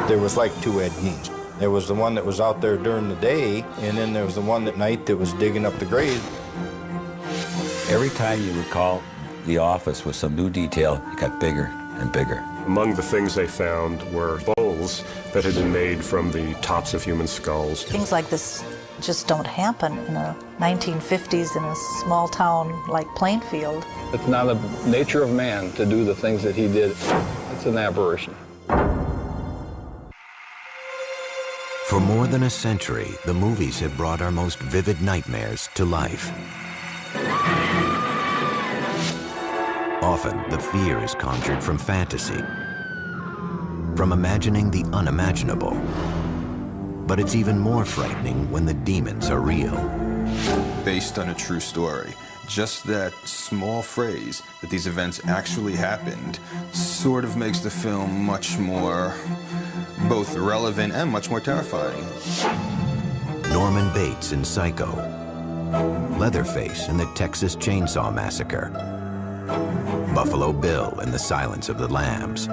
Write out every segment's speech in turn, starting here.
There was like two Ed Geins. There was the one that was out there during the day, and then there was the one at night that was digging up the graves. Every time you would call the office with some new detail, it got bigger and bigger. Among the things they found were bowls that had been made from the tops of human skulls. Things like this just don't happen in the 1950s in a small town like Plainfield. It's not the nature of man to do the things that he did. It's an aberration. For more than a century, the movies have brought our most vivid nightmares to life. Often, the fear is conjured from fantasy, from imagining the unimaginable. But it's even more frightening when the demons are real. Based on a true story. Just that small phrase that these events actually happened sort of makes the film much more both relevant and much more terrifying. Norman Bates in Psycho, Leatherface in the Texas Chainsaw Massacre, Buffalo Bill in The Silence of the Lambs.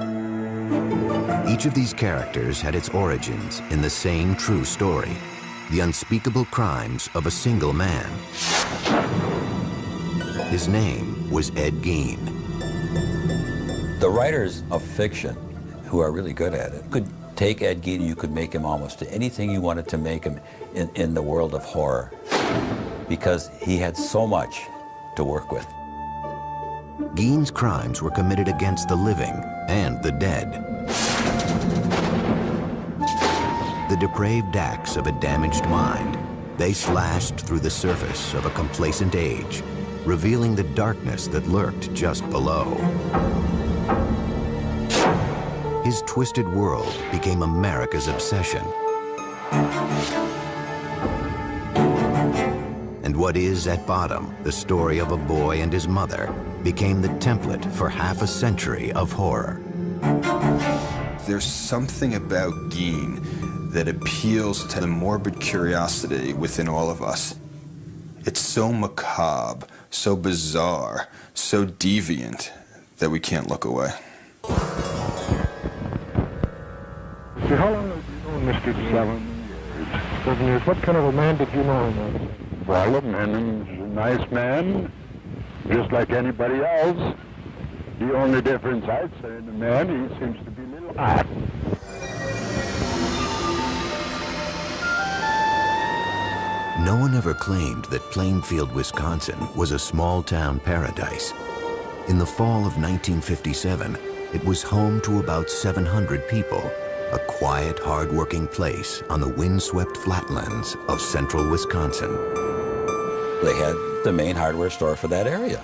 Each of these characters had its origins in the same true story, the unspeakable crimes of a single man. His name was Ed Gein. The writers of fiction, who are really good at it, could take Ed Gein and you could make him almost anything you wanted to make him in the world of horror, because he had so much to work with. Gein's crimes were committed against the living and the dead. The depraved acts of a damaged mind, they slashed through the surface of a complacent age, revealing the darkness that lurked just below. His twisted world became America's obsession. And what is at bottom, the story of a boy and his mother, became the template for half a century of horror. There's something about Gein that appeals to the morbid curiosity within all of us. It's so macabre, so bizarre, so deviant that we can't look away. How long have you known Mr. 7 years? 7 years. What kind of a man did you know him as? Well, a man, he's a nice man, just like anybody else. The only difference I'd say in the man, he seems to be a little hot. No one ever claimed that Plainfield, Wisconsin was a small-town paradise. In the fall of 1957, it was home to about 700 people, a quiet, hard-working place on the windswept flatlands of central Wisconsin. They had the main hardware store for that area,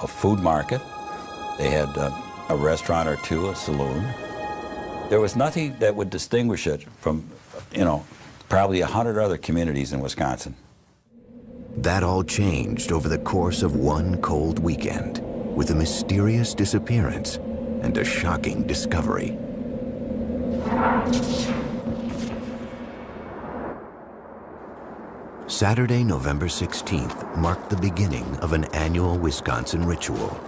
a food market. They had a restaurant or two, a saloon. There was nothing that would distinguish it from, probably 100 other communities in Wisconsin. That all changed over the course of one cold weekend, with a mysterious disappearance and a shocking discovery. Saturday, November 16th marked the beginning of an annual Wisconsin ritual.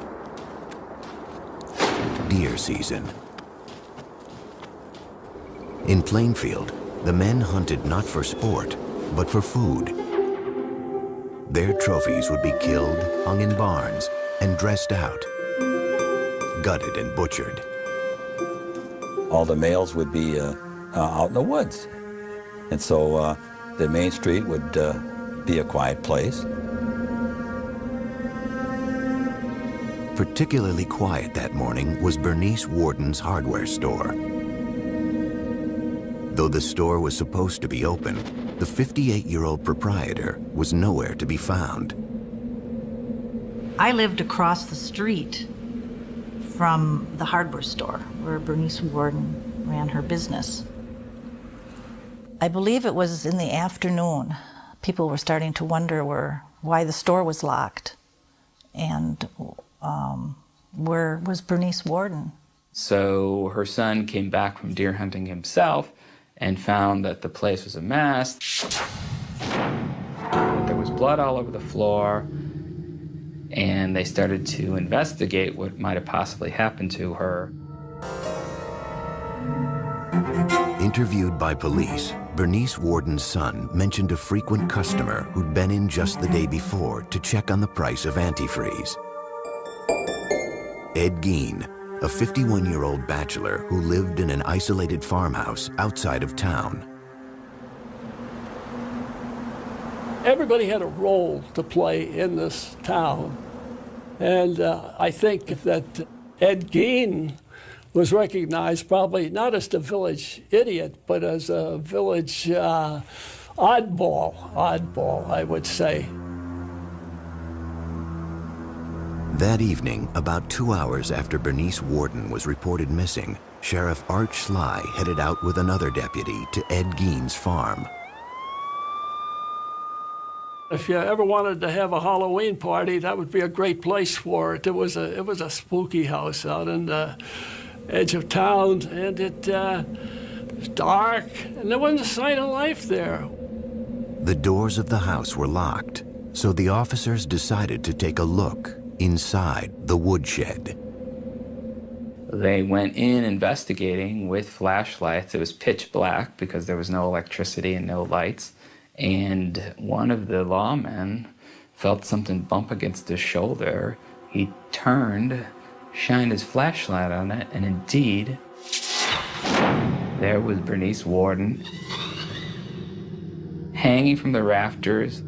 Deer season. In Plainfield, the men hunted not for sport, but for food. Their trophies would be killed, hung in barns, and dressed out, gutted and butchered. All the males would be out in the woods. And so the main street would be a quiet place. Particularly quiet that morning was Bernice Warden's hardware store. Though the store was supposed to be open, the 58-year-old proprietor was nowhere to be found. I lived across the street from the hardware store where Bernice Warden ran her business. I believe it was in the afternoon. People were starting to wonder why the store was locked and where was Bernice Warden. So her son came back from deer hunting himself and found that the place was a mess. There was blood all over the floor, and they started to investigate what might have possibly happened to her. In Interviewed by police, Bernice Worden's son mentioned a frequent customer who'd been in just the day before to check on the price of antifreeze. Ed Gein, a 51-year-old bachelor who lived in an isolated farmhouse outside of town. Everybody had a role to play in this town. And I think that Ed Gein was recognized probably not as the village idiot, but as a village oddball, I would say. That evening, about 2 hours after Bernice Worden was reported missing, Sheriff Art Schley headed out with another deputy to Ed Gein's farm. If you ever wanted to have a Halloween party, that would be a great place for it. It was a spooky house out in the edge of town, and it was dark, and there wasn't a sign of life there. The doors of the house were locked, so the officers decided to take a look inside the woodshed. They went in investigating with flashlights. It was pitch black because there was no electricity and no lights. And one of the lawmen felt something bump against his shoulder. He turned, shined his flashlight on it, and indeed, there was Bernice Worden hanging from the rafters,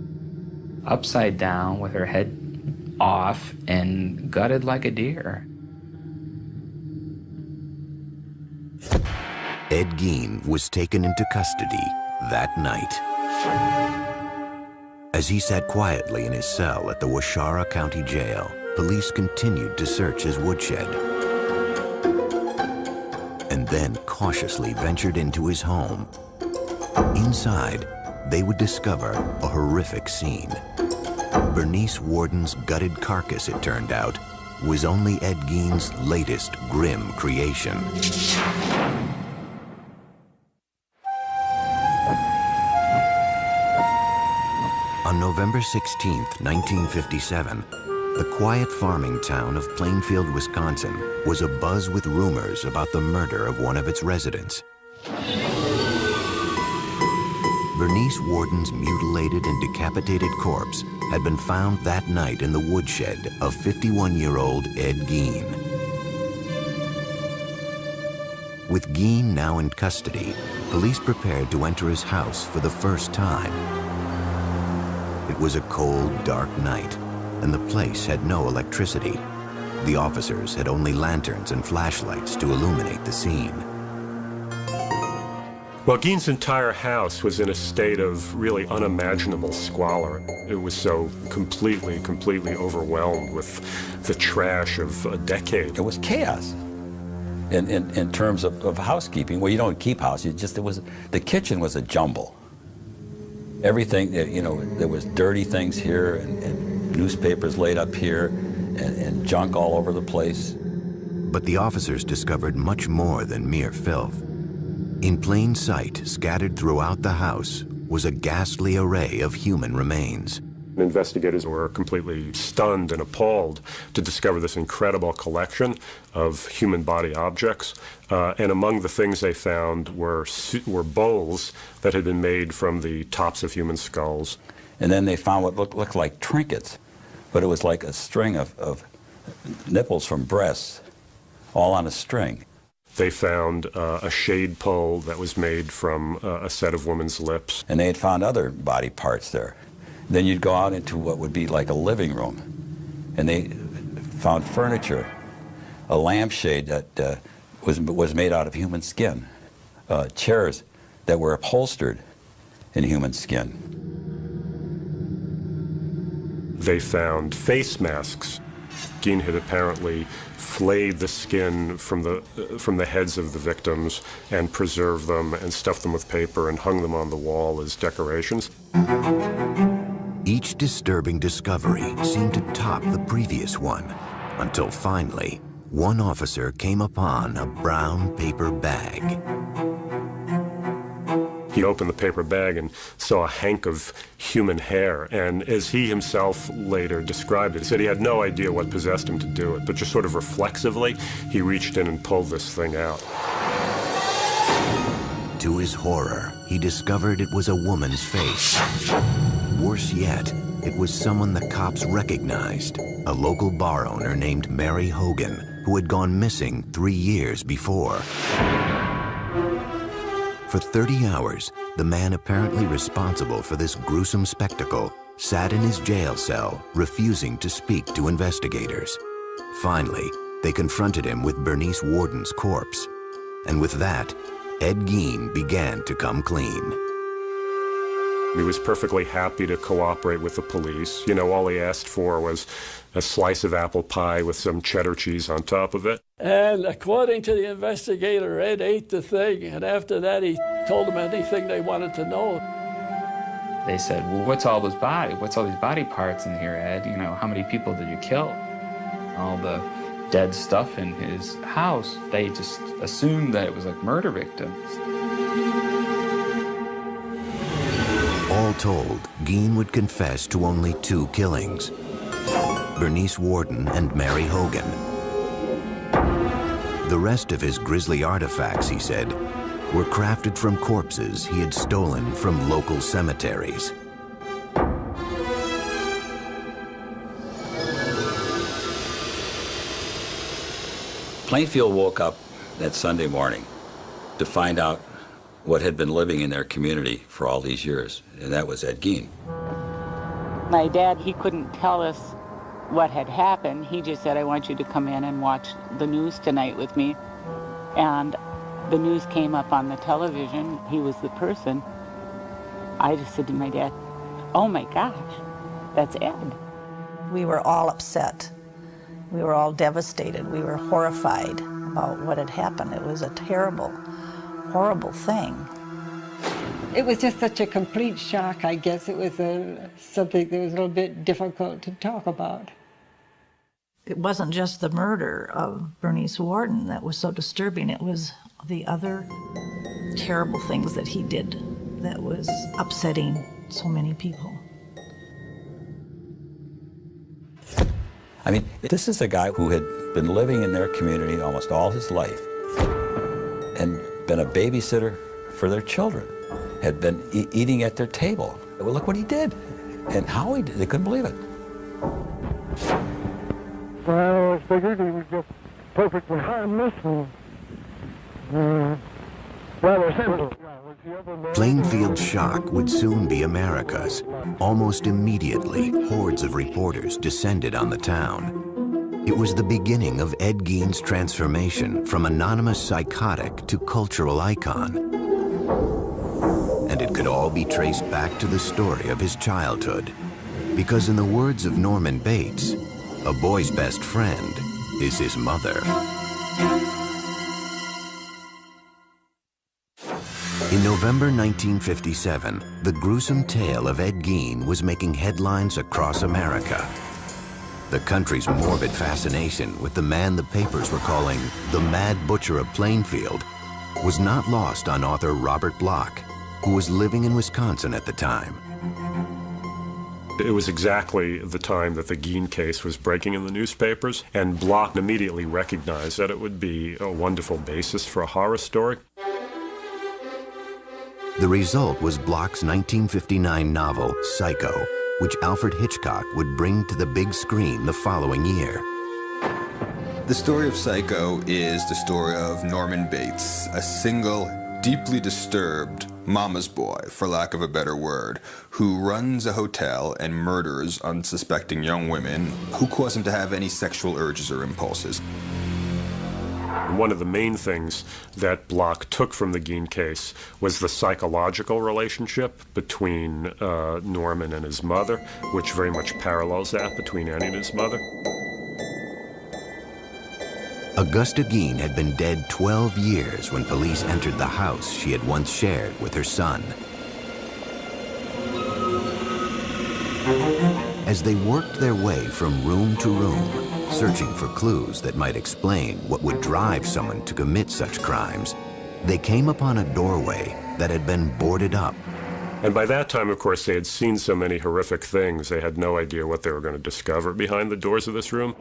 upside down with her head off and gutted like a deer. Ed Gein was taken into custody that night. As he sat quietly in his cell at the Waushara County Jail, police continued to search his woodshed and then cautiously ventured into his home. Inside, they would discover a horrific scene. Bernice Worden's gutted carcass, it turned out, was only Ed Gein's latest grim creation. On November 16, 1957, the quiet farming town of Plainfield, Wisconsin was abuzz with rumors about the murder of one of its residents. Bernice Worden's mutilated and decapitated corpse had been found that night in the woodshed of 51-year-old Ed Gein. With Gein now in custody, police prepared to enter his house for the first time. It was a cold, dark night, and the place had no electricity. The officers had only lanterns and flashlights to illuminate the scene. Well, Gein's entire house was in a state of really unimaginable squalor. It was so completely overwhelmed with the trash of a decade. It was chaos in terms of housekeeping. Well, you don't keep house, the kitchen was a jumble. Everything, there was dirty things here and newspapers laid up here and junk all over the place. But the officers discovered much more than mere filth. In plain sight, scattered throughout the house, was a ghastly array of human remains. Investigators were completely stunned and appalled to discover this incredible collection of human body objects. And among the things they found were bowls that had been made from the tops of human skulls. And then they found what looked like trinkets, but it was like a string of nipples from breasts, all on a string. They found a shade pole that was made from a set of women's lips. And they had found other body parts there. Then you'd go out into what would be like a living room, and they found furniture, a lampshade that was made out of human skin, chairs that were upholstered in human skin. They found face masks. Gein had apparently flayed the skin from the heads of the victims and preserved them and stuffed them with paper and hung them on the wall as decorations. Each disturbing discovery seemed to top the previous one, until finally, one officer came upon a brown paper bag. He opened the paper bag and saw a hank of human hair, and as he himself later described it, he said he had no idea what possessed him to do it, but just sort of reflexively, he reached in and pulled this thing out. To his horror, he discovered it was a woman's face. Worse yet, it was someone the cops recognized, a local bar owner named Mary Hogan, who had gone missing 3 years before. For 30 hours, the man apparently responsible for this gruesome spectacle sat in his jail cell, refusing to speak to investigators. Finally, they confronted him with Bernice Worden's corpse. And with that, Ed Gein began to come clean. He was perfectly happy to cooperate with the police. You know, all he asked for was a slice of apple pie with some cheddar cheese on top of it. And according to the investigator, Ed ate the thing, and after that he told them anything they wanted to know. They said, well, what's all these body parts in here, Ed? You know, how many people did you kill? All the dead stuff in his house, they just assumed that it was like murder victims. All told, Gein would confess to only 2 killings: Bernice Worden and Mary Hogan. The rest of his grisly artifacts, he said, were crafted from corpses he had stolen from local cemeteries. Plainfield woke up that Sunday morning to find out what had been living in their community for all these years, and that was Ed Gein. My dad, he couldn't tell us what had happened. He just said, I want you to come in and watch the news tonight with me. And the news came up on the television. He was the person. I just said to my dad, oh my gosh, that's Ed. We were all upset. We were all devastated. We were horrified about what had happened. It was a terrible, horrible thing. It was just such a complete shock, I guess. It was something that was a little bit difficult to talk about. It wasn't just the murder of Bernice Worden that was so disturbing. It was the other terrible things that he did that was upsetting so many people. I mean, this is a guy who had been living in their community almost all his life and been a babysitter for their children, had been eating at their table. Well, look what he did and how he did. They couldn't believe it. Well, I figured he was just perfectly harmless and rather simple. Plainfield's shock would soon be America's. Almost immediately, hordes of reporters descended on the town. It was the beginning of Ed Gein's transformation from anonymous psychotic to cultural icon. And it could all be traced back to the story of his childhood. Because in the words of Norman Bates, a boy's best friend is his mother. In November 1957, the gruesome tale of Ed Gein was making headlines across America. The country's morbid fascination with the man the papers were calling the Mad Butcher of Plainfield was not lost on author Robert Bloch, who was living in Wisconsin at the time. It was exactly the time that the Gein case was breaking in the newspapers, and Bloch immediately recognized that it would be a wonderful basis for a horror story. The result was Bloch's 1959 novel, Psycho, which Alfred Hitchcock would bring to the big screen the following year. The story of Psycho is the story of Norman Bates, a single, deeply disturbed mama's boy, for lack of a better word, who runs a hotel and murders unsuspecting young women who cause him to have any sexual urges or impulses. One of the main things that Bloch took from the Gein case was the psychological relationship between Norman and his mother, which very much parallels that between Annie and his mother. Augusta Gein had been dead 12 years when police entered the house she had once shared with her son. As they worked their way from room to room, searching for clues that might explain what would drive someone to commit such crimes, they came upon a doorway that had been boarded up. And by that time, of course, they had seen so many horrific things, they had no idea what they were going to discover behind the doors of this room.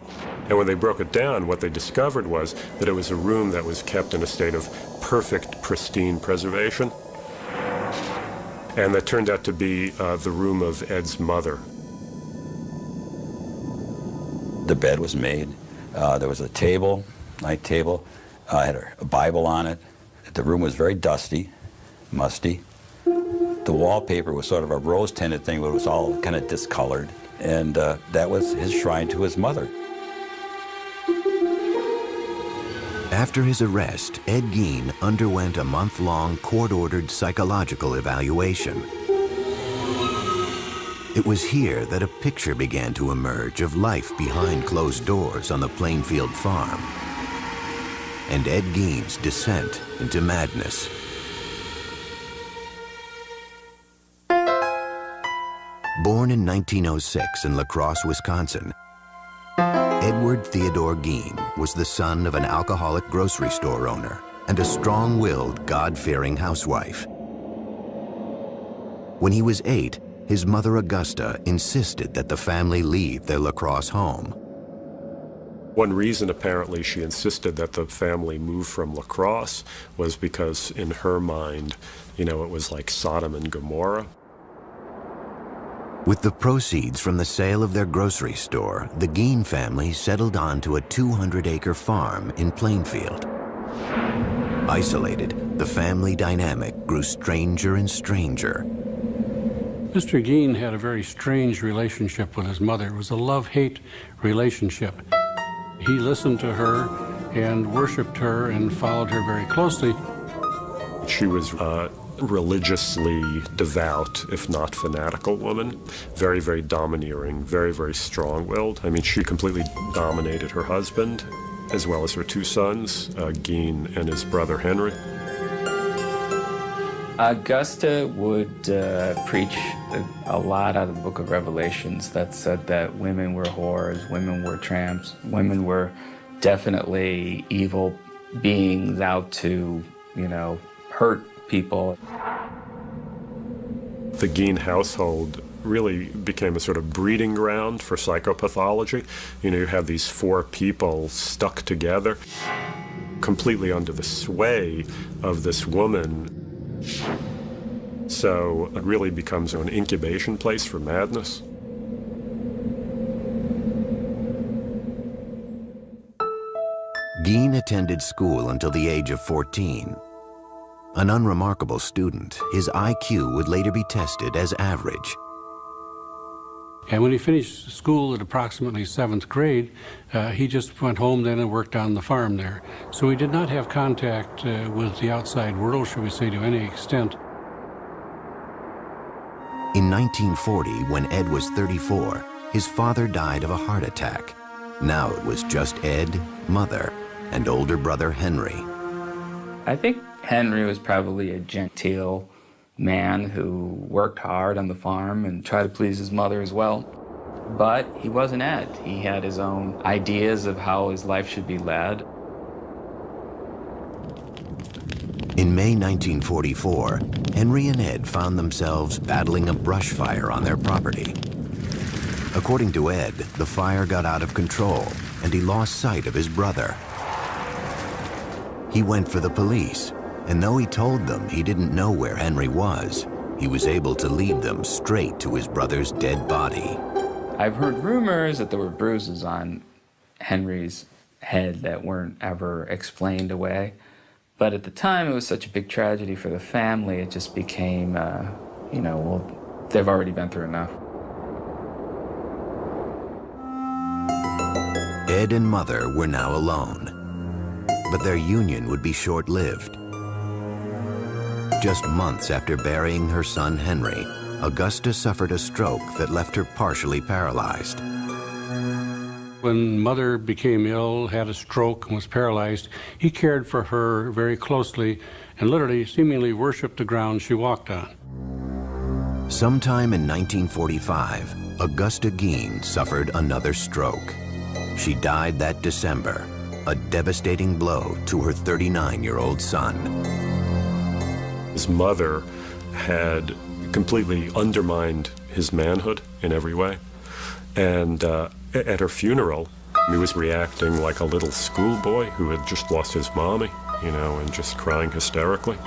And when they broke it down, what they discovered was that it was a room that was kept in a state of perfect, pristine preservation. And that turned out to be the room of Ed's mother. The bed was made. There was a table, night table. Had a Bible on it. The room was very dusty, musty. The wallpaper was sort of a rose-tinted thing, but it was all kind of discolored. And that was his shrine to his mother. After his arrest, Ed Gein underwent a month-long court-ordered psychological evaluation. It was here that a picture began to emerge of life behind closed doors on the Plainfield farm, and Ed Gein's descent into madness. Born in 1906 in La Crosse, Wisconsin, Edward Theodore Gein was the son of an alcoholic grocery store owner and a strong-willed, God-fearing housewife. When he was 8, his mother Augusta insisted that the family leave their La Crosse home. One reason, apparently, she insisted that the family move from La Crosse was because, in her mind, you know, it was like Sodom and Gomorrah. With the proceeds from the sale of their grocery store, the Gein family settled onto a 200-acre farm in Plainfield. Isolated, the family dynamic grew stranger and stranger. Mr. Gein had a very strange relationship with his mother. It was a love-hate relationship. He listened to her and worshiped her and followed her very closely. She was religiously devout, if not fanatical woman. Very, very domineering, very, very strong-willed. I mean, she completely dominated her husband, as well as her 2 sons, Gein and his brother Henry. Augusta would preach a lot out of the book of Revelations that said that women were whores, women were tramps, women were definitely evil beings out to, you know, hurt people. The Gein household really became a sort of breeding ground for psychopathology. You know, you have these 4 people stuck together, completely under the sway of this woman. So it really becomes an incubation place for madness. Gein attended school until the age of 14. An unremarkable student, his IQ would later be tested as average. And when he finished school at approximately 7th grade, he just went home then and worked on the farm there. So he did not have contact with the outside world, shall we say, to any extent. In 1940, when Ed was 34, his father died of a heart attack. Now it was just Ed, mother, and older brother Henry. I think Henry was probably a genteel man who worked hard on the farm and tried to please his mother as well. But he wasn't Ed. He had his own ideas of how his life should be led. In May 1944, Henry and Ed found themselves battling a brush fire on their property. According to Ed, the fire got out of control and he lost sight of his brother. He went for the police, and though he told them he didn't know where Henry was, he was able to lead them straight to his brother's dead body. I've heard rumors that there were bruises on Henry's head that weren't ever explained away. But at the time, it was such a big tragedy for the family, it just became, you know, well, they've already been through enough. Ed and Mother were now alone, but their union would be short-lived. Just months after burying her son Henry, Augusta suffered a stroke that left her partially paralyzed. When Mother became ill, had a stroke, and was paralyzed, he cared for her very closely and literally, seemingly worshiped the ground she walked on. Sometime in 1945, Augusta Gein suffered another stroke. She died that December, a devastating blow to her 39-year-old son. His mother had completely undermined his manhood in every way. And at her funeral, he was reacting like a little schoolboy who had just lost his mommy, you know, and just crying hysterically.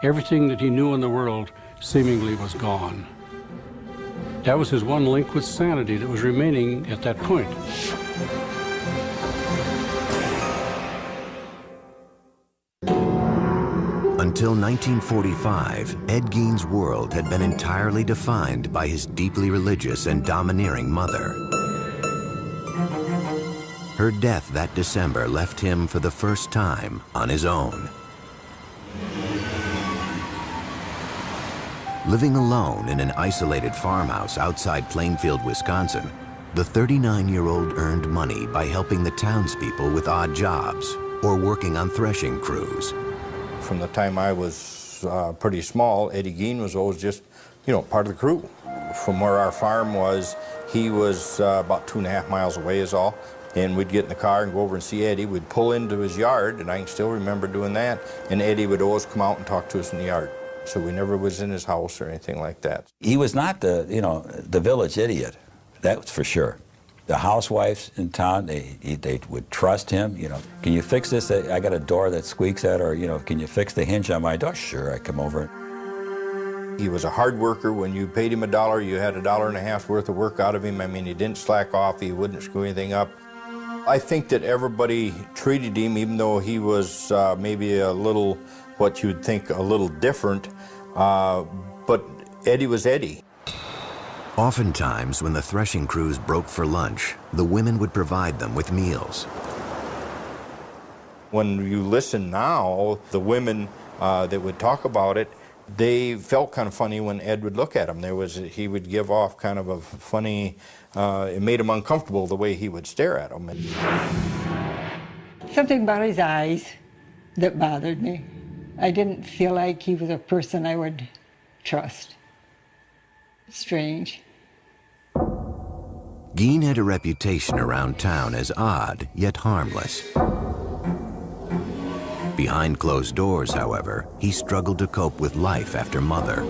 Everything that he knew in the world seemingly was gone. That was his one link with sanity that was remaining at that point. Until 1945, Ed Gein's world had been entirely defined by his deeply religious and domineering mother. Her death that December left him for the first time on his own. Living alone in an isolated farmhouse outside Plainfield, Wisconsin, the 39-year-old earned money by helping the townspeople with odd jobs or working on threshing crews. From the time I was pretty small, Eddie Gein was always just, you know, part of the crew. From where our farm was, he was about 2.5 miles away is all. And we'd get in the car and go over and see Eddie. We'd pull into his yard, and I can still remember doing that. And Eddie would always come out and talk to us in the yard. So we never was in his house or anything like that. He was not the, you know, the village idiot. That's for sure. The housewives in town, they would trust him. You know, can you fix this? I got a door that squeaks at, or, you know, can you fix the hinge on my door? Sure, I come over. He was a hard worker. When you paid him $1, you had $1.50 worth of work out of him. I mean, he didn't slack off. He wouldn't screw anything up. I think that everybody treated him, even though he was maybe a little, what you would think, a little different, but Eddie was Eddie. Oftentimes, when the threshing crews broke for lunch, the women would provide them with meals. When you listen now, the women that would talk about it, they felt kind of funny when Ed would look at them. He would give off kind of a funny, it made him uncomfortable the way he would stare at them. Something about his eyes that bothered me. I didn't feel like he was a person I would trust. Strange. Gein had a reputation around town as odd, yet harmless. Behind closed doors, however, he struggled to cope with life after Mother.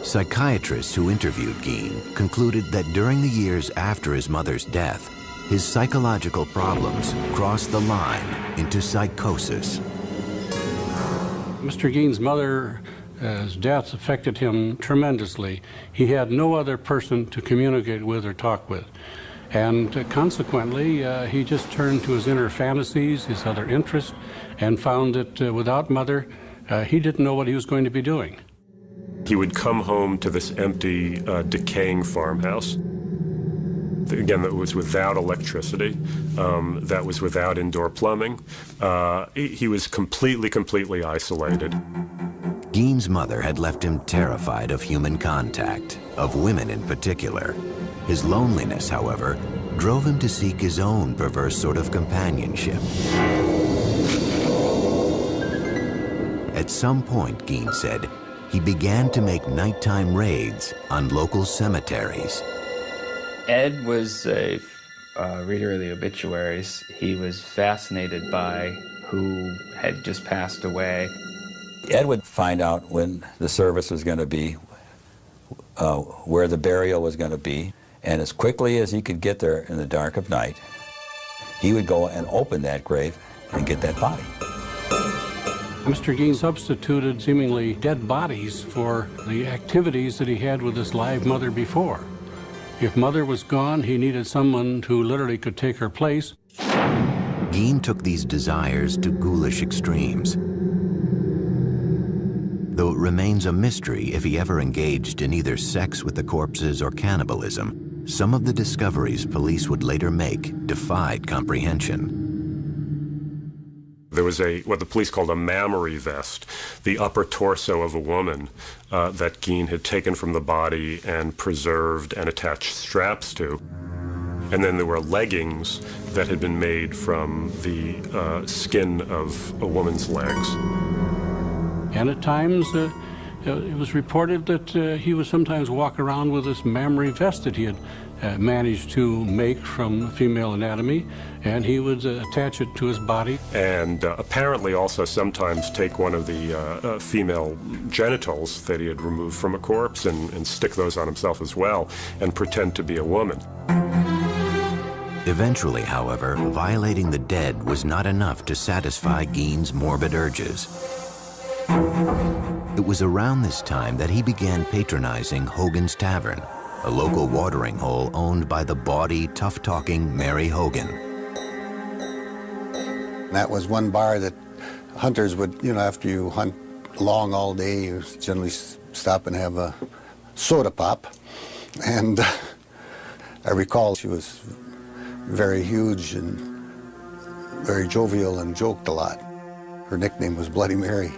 Psychiatrists who interviewed Gein concluded that during the years after his mother's death, his psychological problems crossed the line into psychosis. Mr. Gein's mother's death affected him tremendously. He had no other person to communicate with or talk with. And consequently, he just turned to his inner fantasies, his other interests, and found that without Mother, he didn't know what he was going to be doing. He would come home to this empty, decaying farmhouse. Again, that was without electricity, that was without indoor plumbing. He was completely isolated. Gein's mother had left him terrified of human contact, of women in particular. His loneliness, however, drove him to seek his own perverse sort of companionship. At some point, Gein said, he began to make nighttime raids on local cemeteries. Ed was a reader of the obituaries. He was fascinated by who had just passed away. Ed would find out when the service was going to be, where the burial was going to be, and as quickly as he could get there in the dark of night, he would go and open that grave and get that body. Mr. Gein substituted seemingly dead bodies for the activities that he had with his live mother before. If Mother was gone, he needed someone who literally could take her place. Gein took these desires to ghoulish extremes. Though it remains a mystery if he ever engaged in either sex with the corpses or cannibalism, some of the discoveries police would later make defied comprehension. There was what the police called a mammary vest, the upper torso of a woman that Gein had taken from the body and preserved and attached straps to. And then there were leggings that had been made from the skin of a woman's legs. And at times, It was reported that he would sometimes walk around with this mammary vest that he had managed to make from female anatomy, and he would attach it to his body. And apparently also sometimes take one of the female genitals that he had removed from a corpse and stick those on himself as well and pretend to be a woman. Eventually, however, violating the dead was not enough to satisfy Gein's morbid urges. It was around this time that he began patronizing Hogan's Tavern, a local watering hole owned by the bawdy, tough-talking Mary Hogan. That was one bar that hunters would, you know, after you hunt long all day, you generally stop and have a soda pop. And I recall she was very huge and very jovial and joked a lot. Her nickname was Bloody Mary.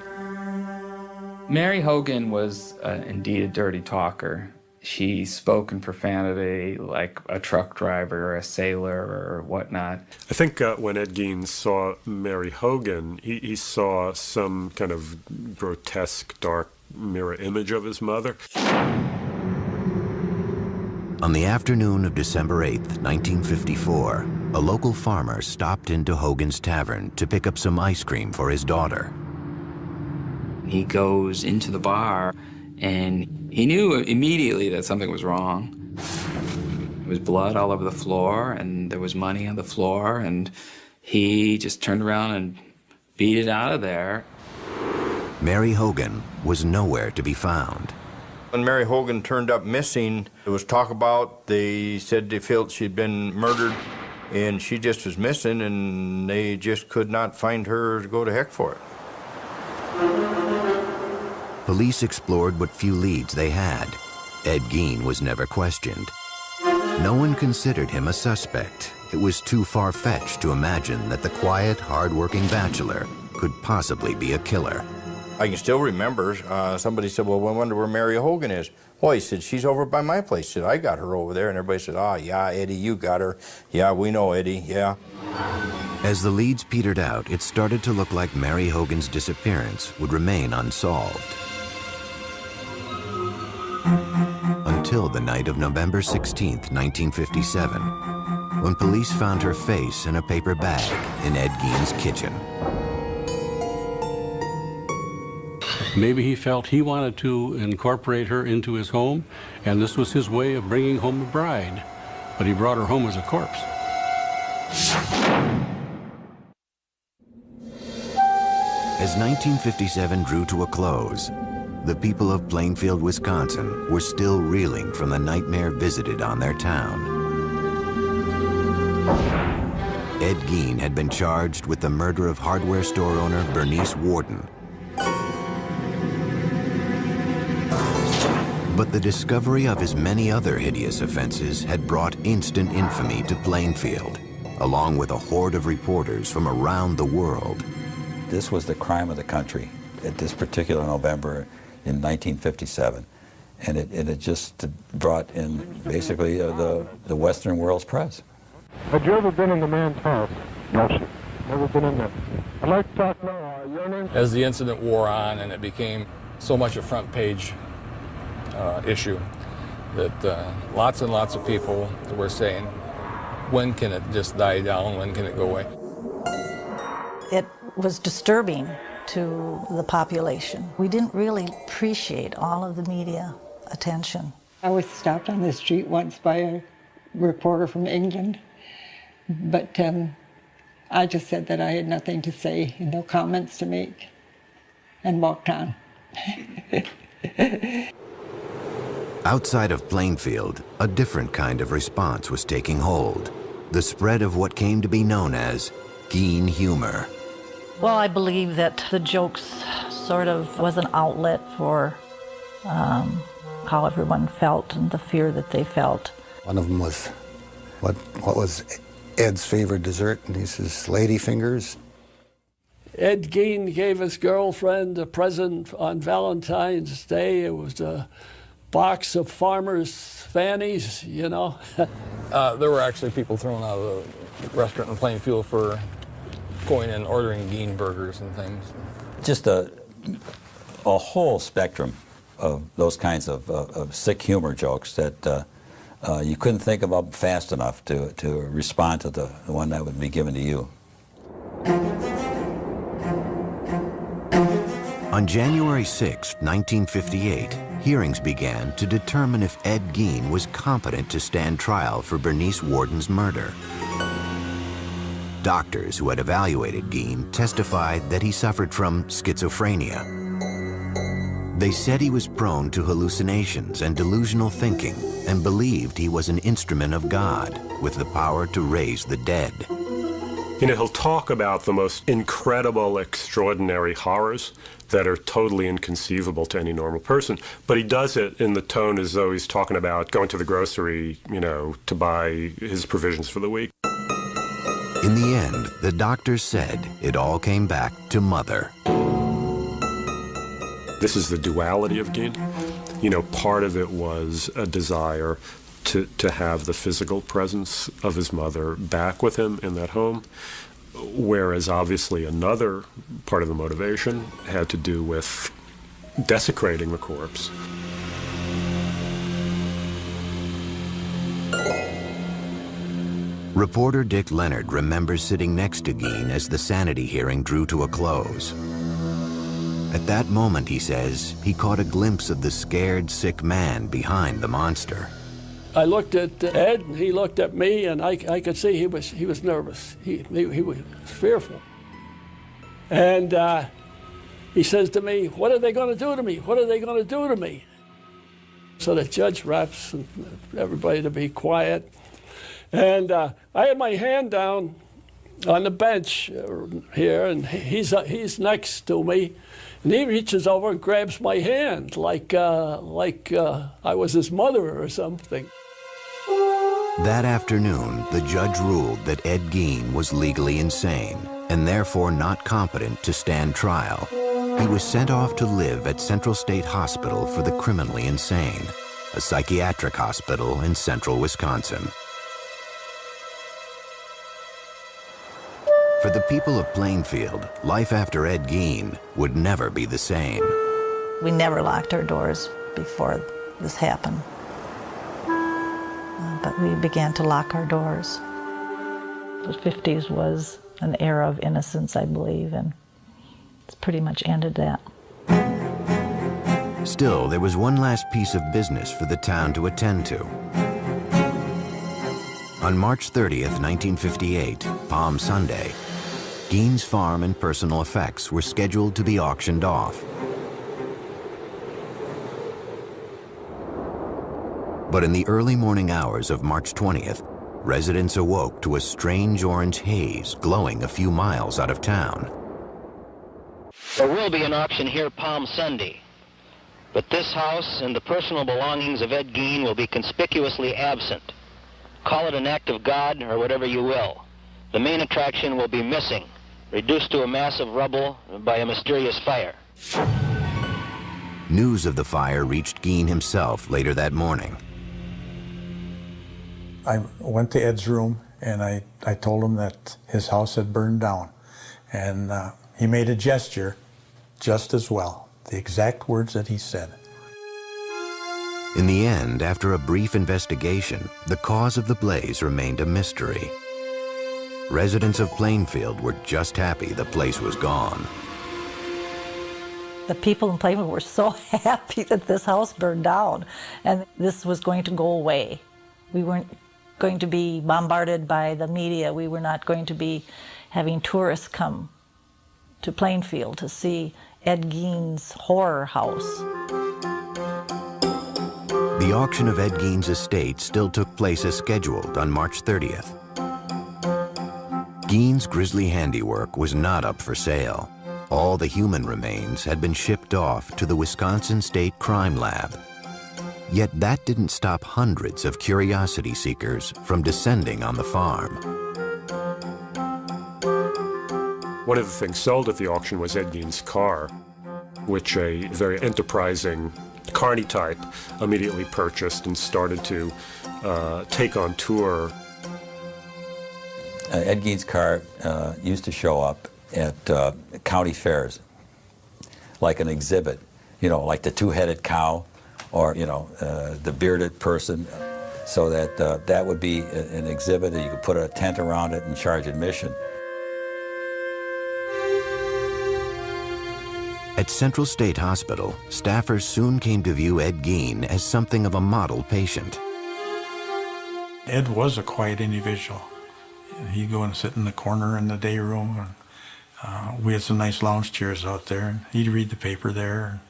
Mary Hogan was indeed a dirty talker. She spoke in profanity like a truck driver or a sailor or whatnot. I think when Ed Gein saw Mary Hogan, he saw some kind of grotesque, dark mirror image of his mother. On the afternoon of December 8th, 1954, a local farmer stopped into Hogan's Tavern to pick up some ice cream for his daughter. He goes into the bar, and he knew immediately that something was wrong. There was blood all over the floor, and there was money on the floor, and he just turned around and beat it out of there. Mary Hogan was nowhere to be found. When Mary Hogan turned up missing, there was talk about, they said they felt she'd been murdered, and she just was missing, and they just could not find her to go to heck for it. Police explored what few leads they had. Ed Gein was never questioned. No one considered him a suspect. It was too far-fetched to imagine that the quiet, hard-working bachelor could possibly be a killer. I can still remember, somebody said, well, I wonder where Mary Hogan is. Well, he said, she's over by my place. He said, I got her over there. And everybody said, yeah, Eddie, you got her. Yeah, we know Eddie, yeah. As the leads petered out, it started to look like Mary Hogan's disappearance would remain unsolved. Until the night of November 16th, 1957, when police found her face in a paper bag in Ed Gein's kitchen. Maybe he felt he wanted to incorporate her into his home, and this was his way of bringing home a bride. But he brought her home as a corpse. As 1957 drew to a close, the people of Plainfield, Wisconsin were still reeling from the nightmare visited on their town. Ed Gein had been charged with the murder of hardware store owner Bernice Warden. But the discovery of his many other hideous offenses had brought instant infamy to Plainfield, along with a horde of reporters from around the world. This was the crime of the country at this particular November in 1957. And it just brought in basically the Western world's press. Had you ever been in the man's house? No, sir. Never been in there. I'd like to talk now. Your name? As the incident wore on and it became so much a front page issue that lots and lots of people were saying, when can it just die down? When can it go away? It was disturbing to the population. We didn't really appreciate all of the media attention. I was stopped on the street once by a reporter from England, but I just said that I had nothing to say and no comments to make, and walked on. Outside of Plainfield, a different kind of response was taking hold. The spread of what came to be known as Gein humor. Well, I believe that the jokes sort of was an outlet for how everyone felt and the fear that they felt. One of them was, what was Ed's favorite dessert? And he says, lady fingers. Ed Gein gave his girlfriend a present on Valentine's Day. It was a box of farmers' fannies, you know. There were actually people thrown out of the restaurant in Plainfield for going and ordering Gein burgers and things. Just a whole spectrum those kinds of sick humor jokes that you couldn't think of them fast enough to respond to the one that would be given to you. On January 6, 1958, hearings began to determine if Ed Gein was competent to stand trial for Bernice Worden's murder. Doctors who had evaluated Gein testified that he suffered from schizophrenia. They said he was prone to hallucinations and delusional thinking and believed he was an instrument of God with the power to raise the dead. You know, he'll talk about the most incredible, extraordinary horrors that are totally inconceivable to any normal person, but he does it in the tone as though he's talking about going to the grocery, you know, to buy his provisions for the week. In the end, the doctors said it all came back to Mother. This is the duality of Gein. You know, part of it was a desire to have the physical presence of his mother back with him in that home, whereas obviously another part of the motivation had to do with desecrating the corpse. Reporter Dick Leonard remembers sitting next to Gein as the sanity hearing drew to a close. At that moment, he says, he caught a glimpse of the scared, sick man behind the monster. I looked at Ed, and he looked at me, and I could see he was nervous. He was fearful. And he says to me, "What are they going to do to me? What are they going to do to me?" So the judge raps and everybody to be quiet. And I had my hand down on the bench here, and he's next to me. And he reaches over and grabs my hand like I was his mother or something. That afternoon, the judge ruled that Ed Gein was legally insane and therefore not competent to stand trial. He was sent off to live at Central State Hospital for the Criminally Insane, a psychiatric hospital in central Wisconsin. For the people of Plainfield, life after Ed Gein would never be the same. We never locked our doors before this happened. But we began to lock our doors. The 50s was an era of innocence, I believe, and it's pretty much ended that. Still, there was one last piece of business for the town to attend to. On March 30th, 1958, Palm Sunday, Gein's farm and personal effects were scheduled to be auctioned off. But in the early morning hours of March 20th, residents awoke to a strange orange haze glowing a few miles out of town. There will be an auction here Palm Sunday, but this house and the personal belongings of Ed Gein will be conspicuously absent. Call it an act of God or whatever you will. The main attraction will be missing, reduced to a mass of rubble by a mysterious fire. News of the fire reached Gein himself later that morning. I went to Ed's room and I told him that his house had burned down. And he made a gesture just as well, the exact words that he said. In the end, after a brief investigation, the cause of the blaze remained a mystery. Residents of Plainfield were just happy the place was gone. The people in Plainfield were so happy that this house burned down and this was going to go away. We weren't going to be bombarded by the media. We were not going to be having tourists come to Plainfield to see Ed Gein's horror house. The auction of Ed Gein's estate still took place as scheduled on March 30th. Gein's grisly handiwork was not up for sale. All the human remains had been shipped off to the Wisconsin State Crime Lab. Yet that didn't stop hundreds of curiosity seekers from descending on the farm. One of the things sold at the auction was Ed Gein's car, which a very enterprising carny type immediately purchased and started to take on tour. Ed Gein's car used to show up at county fairs, like an exhibit. you know, like the two-headed cow, or, you know, the bearded person, so that that would be an exhibit, and you could put a tent around it and charge admission. At Central State Hospital, staffers soon came to view Ed Gein as something of a model patient. Ed was a quiet individual. He'd go and sit in the corner in the day room, and we had some nice lounge chairs out there, and he'd read the paper there.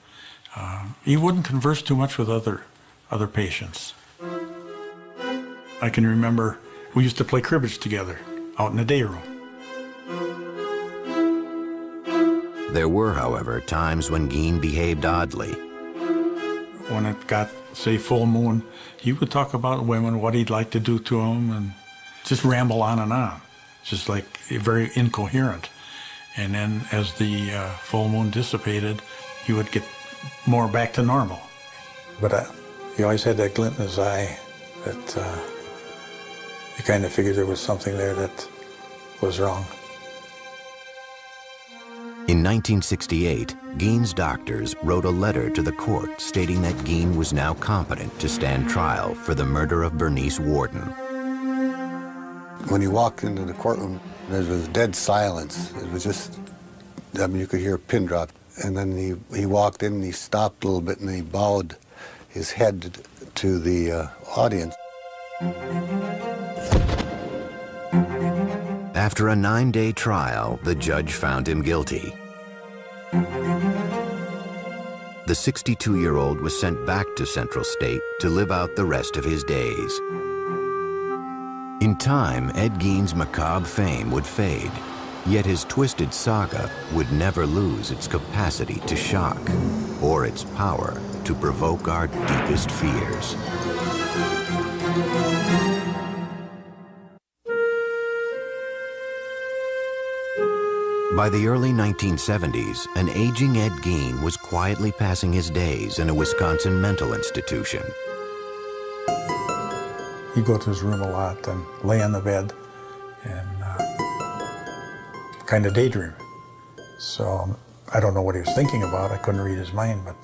He wouldn't converse too much with other patients. I can remember we used to play cribbage together out in the day room. There were, however, times when Gein behaved oddly. When it got, say, full moon, he would talk about women, what he'd like to do to them, and just ramble on, just like very incoherent. And then as the full moon dissipated, he would get more back to normal. But he always had that glint in his eye that you kind of figured there was something there that was wrong. In 1968, Gein's doctors wrote a letter to the court stating that Gein was now competent to stand trial for the murder of Bernice Worden. When he walked into the courtroom, there was dead silence. It was just, I mean, you could hear a pin drop. And then he walked in and he stopped a little bit and he bowed his head to the audience. After a 9-day trial, the judge found him guilty. The 62-year-old was sent back to Central State to live out the rest of his days. In time, Ed Gein's macabre fame would fade, yet his twisted saga would never lose its capacity to shock or its power to provoke our deepest fears. By the early 1970s, an aging Ed Gein was quietly passing his days in a Wisconsin mental institution. He'd go to his room a lot and lay on the bed and kind of daydream. So I don't know what he was thinking about. I couldn't read his mind, but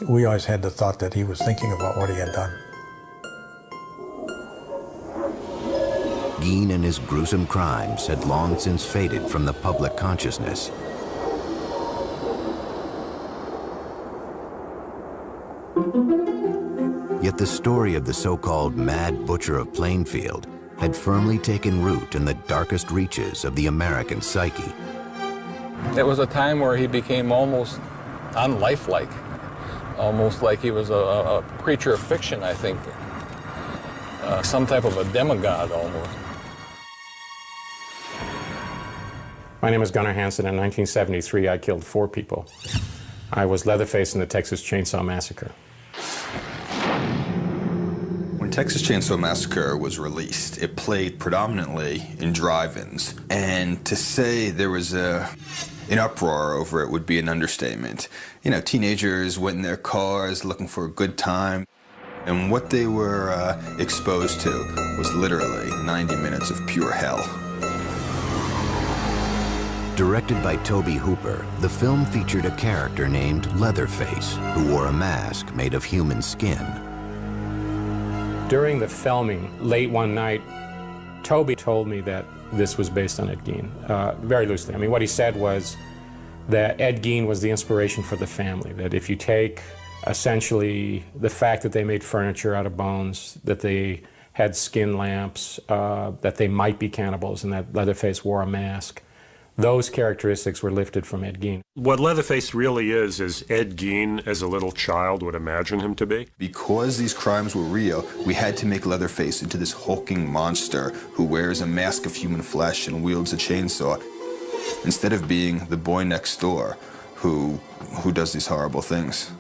we always had the thought that he was thinking about what he had done. Gein and his gruesome crimes had long since faded from the public consciousness. Yet the story of the so-called Mad Butcher of Plainfield had firmly taken root in the darkest reaches of the American psyche. It was a time where he became almost unlifelike, almost like he was a creature of fiction, I think. Some type of a demigod, almost. My name is Gunnar Hansen. In 1973, I killed 4 people. I was Leatherface in the Texas Chainsaw Massacre. When Texas Chainsaw Massacre was released, it played predominantly in drive-ins. And to say there was an uproar over it would be an understatement. You know, teenagers went in their cars looking for a good time. And what they were exposed to was literally 90 minutes of pure hell. Directed by Tobe Hooper, the film featured a character named Leatherface, who wore a mask made of human skin. During the filming, late one night, Tobe told me that this was based on Ed Gein, very loosely. I mean, what he said was that Ed Gein was the inspiration for the family, that if you take essentially the fact that they made furniture out of bones, that they had skin lamps, that they might be cannibals, and that Leatherface wore a mask, those characteristics were lifted from Ed Gein. What Leatherface really is Ed Gein as a little child would imagine him to be. Because these crimes were real, we had to make Leatherface into this hulking monster who wears a mask of human flesh and wields a chainsaw, instead of being the boy next door who does these horrible things.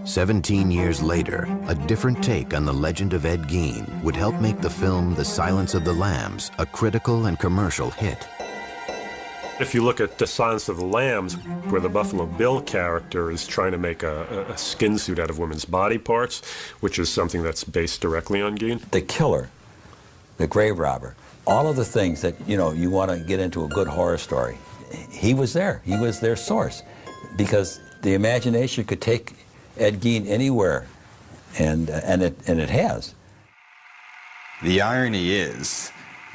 17 years later, a different take on the legend of Ed Gein would help make the film The Silence of the Lambs a critical and commercial hit. If you look at The Silence of the Lambs, where the Buffalo Bill character is trying to make a skin suit out of women's body parts, which is something that's based directly on Gein. The killer, the grave robber, all of the things that, you know, you want to get into a good horror story, he was there. He was their source. because the imagination could take Ed Gein anywhere, and it has. The irony is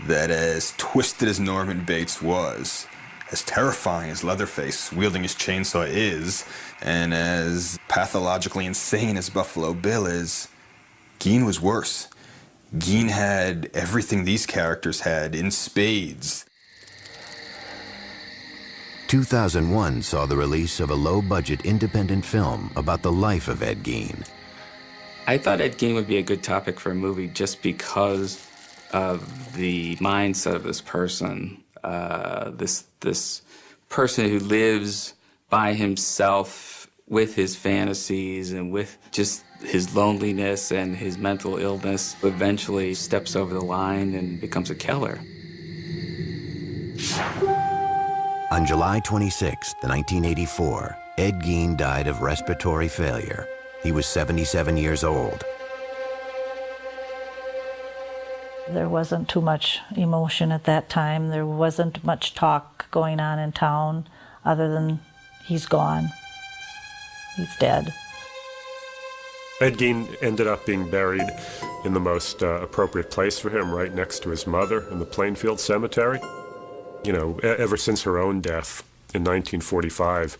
that as twisted as Norman Bates was, as terrifying as Leatherface wielding his chainsaw is, and as pathologically insane as Buffalo Bill is, Gein was worse. Gein had everything these characters had in spades. 2001 saw the release of a low-budget independent film about the life of Ed Gein. I thought Ed Gein would be a good topic for a movie just because of the mindset of this person. This person who lives by himself with his fantasies and with just his loneliness and his mental illness, eventually steps over the line and becomes a killer. On July 26, 1984, Ed Gein died of respiratory failure. He was 77 years old. There wasn't too much emotion at that time. There wasn't much talk going on in town other than he's gone. He's dead. Ed Gein ended up being buried in the most appropriate place for him, right next to his mother in the Plainfield Cemetery. You know, ever since her own death in 1945,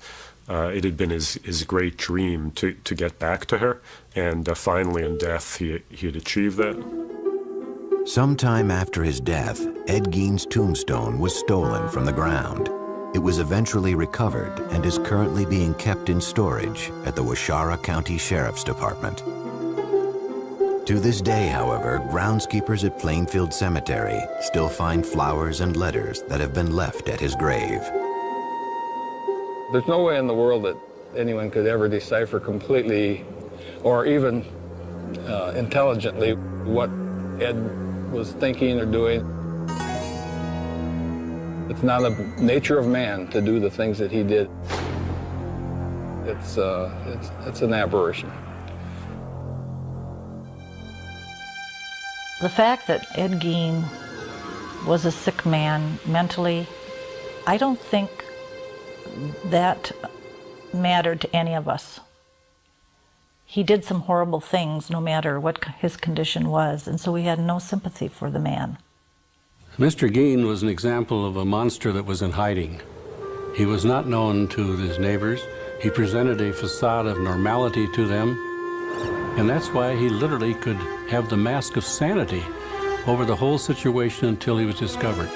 it had been his great dream to get back to her, and finally in death he had achieved that. Sometime after his death, Ed Gein's tombstone was stolen from the ground. It was eventually recovered and is currently being kept in storage at the Waushara County Sheriff's Department. To this day, however, groundskeepers at Plainfield Cemetery still find flowers and letters that have been left at his grave. There's no way in the world that anyone could ever decipher completely or even intelligently what Ed was thinking or doing. It's not the nature of man to do the things that he did. It's an aberration. The fact that Ed Gein was a sick man mentally, I don't think that mattered to any of us. He did some horrible things no matter what his condition was, and so we had no sympathy for the man. Mr. Gein was an example of a monster that was in hiding. He was not known to his neighbors. He presented a facade of normality to them, and that's why he literally could have the mask of sanity over the whole situation until he was discovered.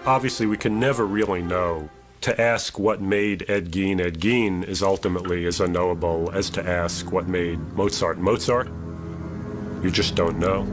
Obviously, we can never really know. To ask what made Ed Gein is ultimately as unknowable as to ask what made Mozart Mozart. You just don't know.